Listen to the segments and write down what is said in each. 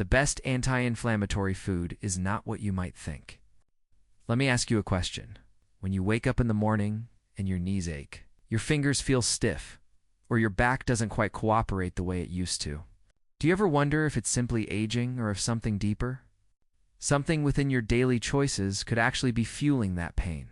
The best anti-inflammatory food is not what you might think. Let me ask you a question. When you wake up in the morning and your knees ache, your fingers feel stiff, or your back doesn't quite cooperate the way it used to, do you ever wonder if it's simply aging or if something deeper? Something within your daily choices could actually be fueling that pain.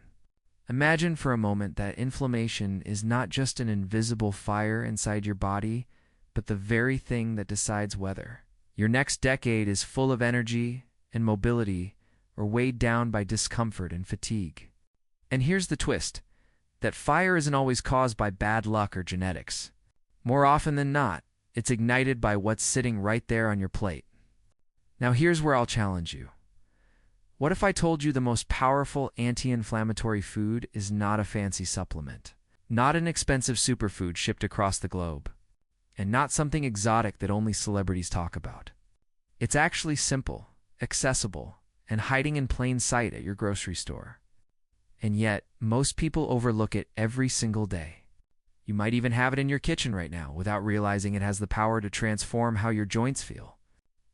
Imagine for a moment that inflammation is not just an invisible fire inside your body, but the very thing that decides whether your next decade is full of energy and mobility or weighed down by discomfort and fatigue. And here's the twist, that fire isn't always caused by bad luck or genetics. More often than not, it's ignited by what's sitting right there on your plate. Now here's where I'll challenge you. What if I told you the most powerful anti-inflammatory food is not a fancy supplement, not an expensive superfood shipped across the globe, and not something exotic that only celebrities talk about? It's actually simple, accessible, and hiding in plain sight at your grocery store. And yet, most people overlook it every single day. You might even have it in your kitchen right now without realizing it has the power to transform how your joints feel,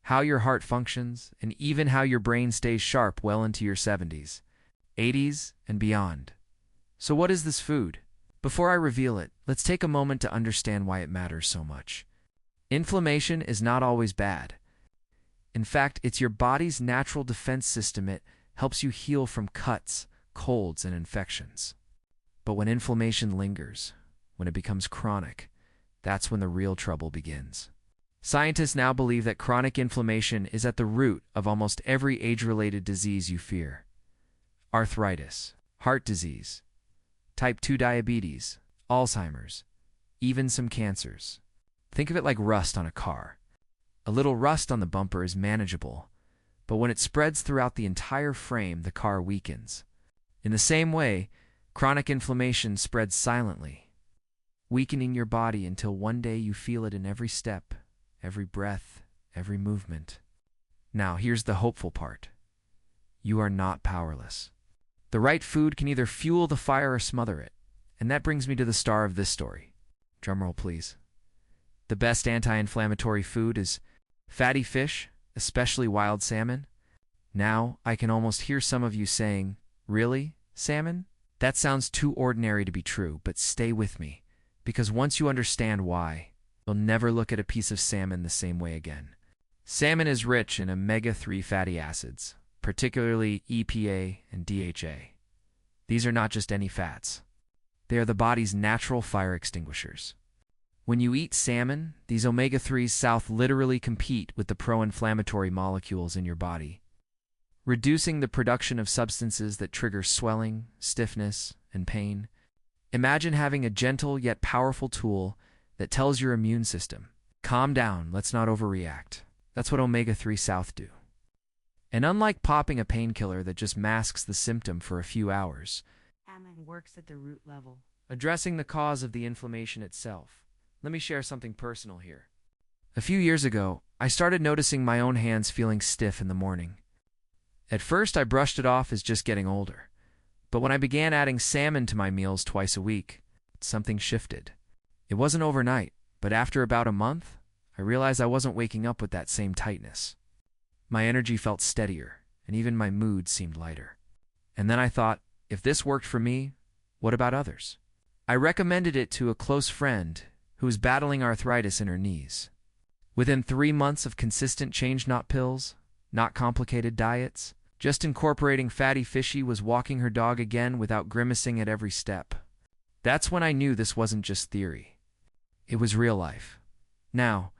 how your heart functions, and even how your brain stays sharp well into your 70s, 80s, and beyond. So what is this food? Before I reveal it, let's take a moment to understand why it matters so much. Inflammation is not always bad. In fact, it's your body's natural defense system. It helps you heal from cuts, colds, and infections. But when inflammation lingers, when it becomes chronic, that's when the real trouble begins. Scientists now believe that chronic inflammation is at the root of almost every age-related disease you fear. Arthritis, heart disease, type 2 diabetes, Alzheimer's, even some cancers. Think of it like rust on a car. A little rust on the bumper is manageable, but when it spreads throughout the entire frame, the car weakens. In the same way, chronic inflammation spreads silently, weakening your body until one day you feel it in every step, every breath, every movement. Now, here's the hopeful part. You are not powerless. The right food can either fuel the fire or smother it. And that brings me to the star of this story. Drumroll, please. The best anti-inflammatory food is fatty fish, especially wild salmon. Now, I can almost hear some of you saying, "Really? Salmon? That sounds too ordinary to be true," but stay with me, because once you understand why, you'll never look at a piece of salmon the same way again. Salmon is rich in omega-3 fatty acids, particularly EPA and DHA. These are not just any fats. They are the body's natural fire extinguishers. When you eat salmon, these omega-3s literally compete with the pro-inflammatory molecules in your body, reducing the production of substances that trigger swelling, stiffness, and pain. Imagine having a gentle yet powerful tool that tells your immune system, "Calm down, let's not overreact." That's what omega-3s do. And unlike popping a painkiller that just masks the symptom for a few hours, salmon works at the root level, addressing the cause of the inflammation itself. Let me share something personal here. A few years ago, I started noticing my own hands feeling stiff in the morning. At first, I brushed it off as just getting older. But when I began adding salmon to my meals twice a week, something shifted. It wasn't overnight, but after about a month, I realized I wasn't waking up with that same tightness. My energy felt steadier, and even my mood seemed lighter. And then I thought, if this worked for me, what about others? I recommended it to a close friend who was battling arthritis in her knees. Within 3 months of consistent change, not pills, not complicated diets, just incorporating fatty fish, she was walking her dog again without grimacing at every step. That's when I knew this wasn't just theory. It was real life. Now,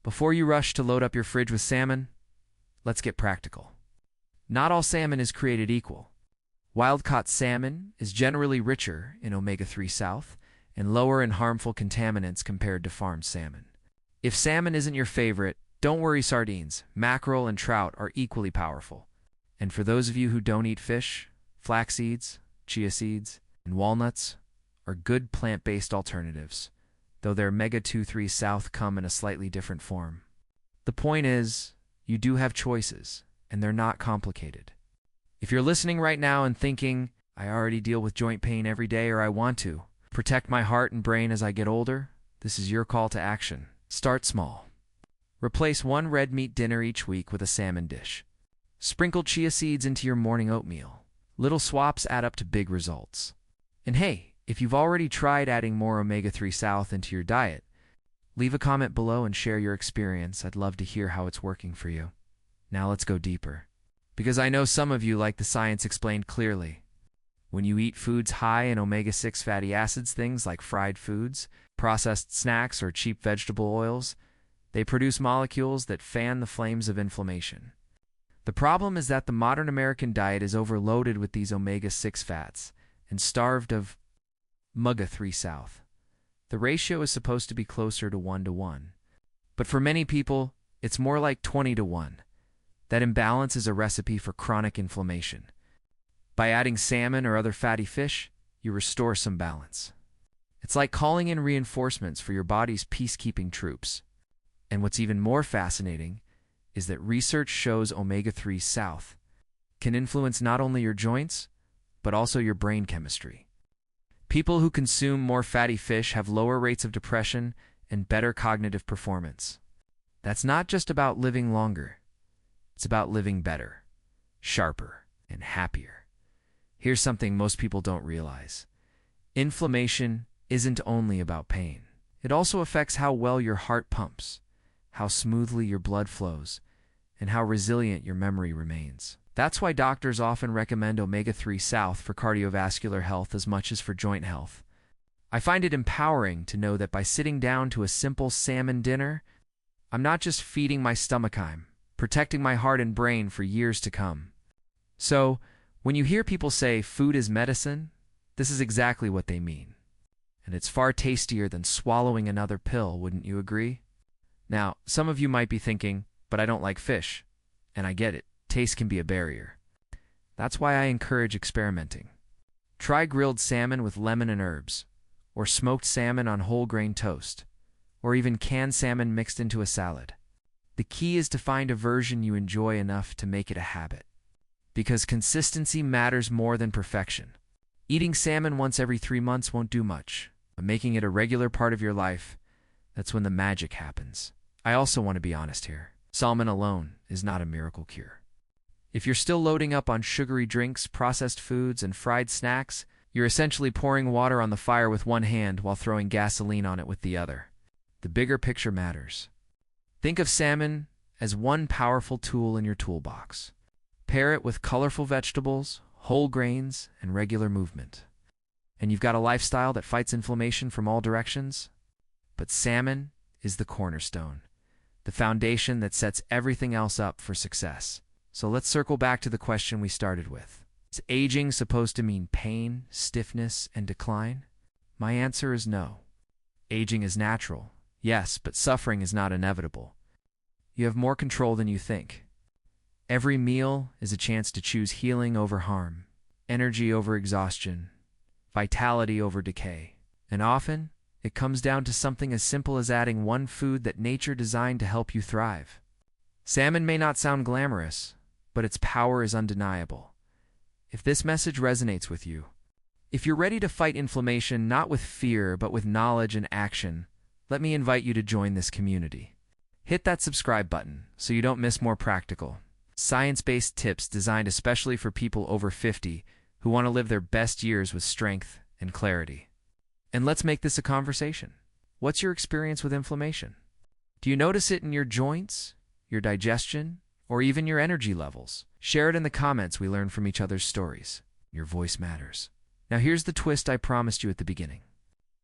before you rush to load up your fridge with salmon, let's get practical. Not all salmon is created equal. Wild-caught salmon is generally richer in omega-3 and lower in harmful contaminants compared to farmed salmon. If salmon isn't your favorite, don't worry, sardines, mackerel, and trout are equally powerful. And for those of you who don't eat fish, flax seeds, chia seeds, and walnuts are good plant-based alternatives, though their omega-3 come in a slightly different form. The point is, you do have choices, and they're not complicated. If you're listening right now and thinking, "I already deal with joint pain every day," or "I want to protect my heart and brain as I get older," this is your call to action. Start small. Replace one red meat dinner each week with a salmon dish. Sprinkle chia seeds into your morning oatmeal. Little swaps add up to big results. And hey, if you've already tried adding more omega-3 South into your diet, leave a comment below and share your experience. I'd love to hear how it's working for you. Now let's go deeper. Because I know some of you like the science explained clearly. When you eat foods high in omega-6 fatty acids, things like fried foods, processed snacks, or cheap vegetable oils, they produce molecules that fan the flames of inflammation. The problem is that the modern American diet is overloaded with these omega-6 fats and starved of omega-3 South. The ratio is supposed to be closer to 1:1. But for many people, it's more like 20:1. That imbalance is a recipe for chronic inflammation. By adding salmon or other fatty fish, you restore some balance. It's like calling in reinforcements for your body's peacekeeping troops. And what's even more fascinating is that research shows omega-3 South can influence not only your joints, but also your brain chemistry. People who consume more fatty fish have lower rates of depression and better cognitive performance. That's not just about living longer. It's about living better, sharper, and happier. Here's something most people don't realize. Inflammation isn't only about pain. It also affects how well your heart pumps, how smoothly your blood flows, and how resilient your memory remains. That's why doctors often recommend omega-3 South for cardiovascular health as much as for joint health. I find it empowering to know that by sitting down to a simple salmon dinner, I'm not just feeding my stomach, I'm protecting my heart and brain for years to come. So, when you hear people say food is medicine, this is exactly what they mean. And it's far tastier than swallowing another pill, wouldn't you agree? Now, some of you might be thinking, but I don't like fish. And I get it, taste can be a barrier. That's why I encourage experimenting. Try grilled salmon with lemon and herbs, or smoked salmon on whole grain toast, or even canned salmon mixed into a salad. The key is to find a version you enjoy enough to make it a habit. Because consistency matters more than perfection. Eating salmon once every 3 months won't do much, but making it a regular part of your life, that's when the magic happens. I also want to be honest here. Salmon alone is not a miracle cure. If you're still loading up on sugary drinks, processed foods, and fried snacks, you're essentially pouring water on the fire with one hand while throwing gasoline on it with the other. The bigger picture matters. Think of salmon as one powerful tool in your toolbox. Pair it with colorful vegetables, whole grains, and regular movement. And you've got a lifestyle that fights inflammation from all directions. But salmon is the cornerstone, the foundation that sets everything else up for success. So let's circle back to the question we started with. Is aging supposed to mean pain, stiffness, and decline? My answer is no. Aging is natural, yes, but suffering is not inevitable. You have more control than you think. Every meal is a chance to choose healing over harm, energy over exhaustion, vitality over decay. And often, it comes down to something as simple as adding one food that nature designed to help you thrive. Salmon may not sound glamorous, but its power is undeniable. If this message resonates with you, if you're ready to fight inflammation not with fear but with knowledge and action, let me invite you to join this community. Hit that subscribe button so you don't miss more practical, science-based tips designed especially for people over 50 who want to live their best years with strength and clarity. And let's make this a conversation. What's your experience with inflammation? Do you notice it in your joints, your digestion, or even your energy levels? Share it in the comments. We learn from each other's stories. Your voice matters. Now here's the twist I promised you at the beginning.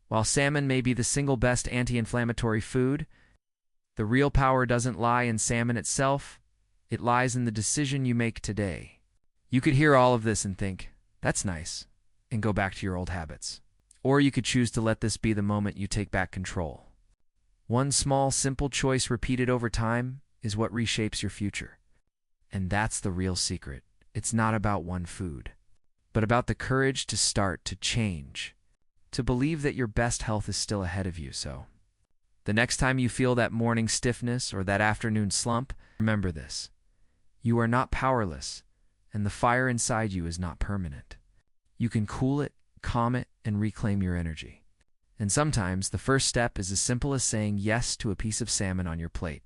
While salmon may be the single best anti-inflammatory food, the real power doesn't lie in salmon itself. It lies in the decision you make today. You could hear all of this and think, that's nice, and go back to your old habits. Or you could choose to let this be the moment you take back control. One small, simple choice repeated over time is what reshapes your future. And that's the real secret. It's not about one food, but about the courage to start, to change, to believe that your best health is still ahead of you. So, the next time you feel that morning stiffness or that afternoon slump, remember this. You are not powerless, and the fire inside you is not permanent. You can cool it, calm it, and reclaim your energy. And sometimes the first step is as simple as saying yes to a piece of salmon on your plate.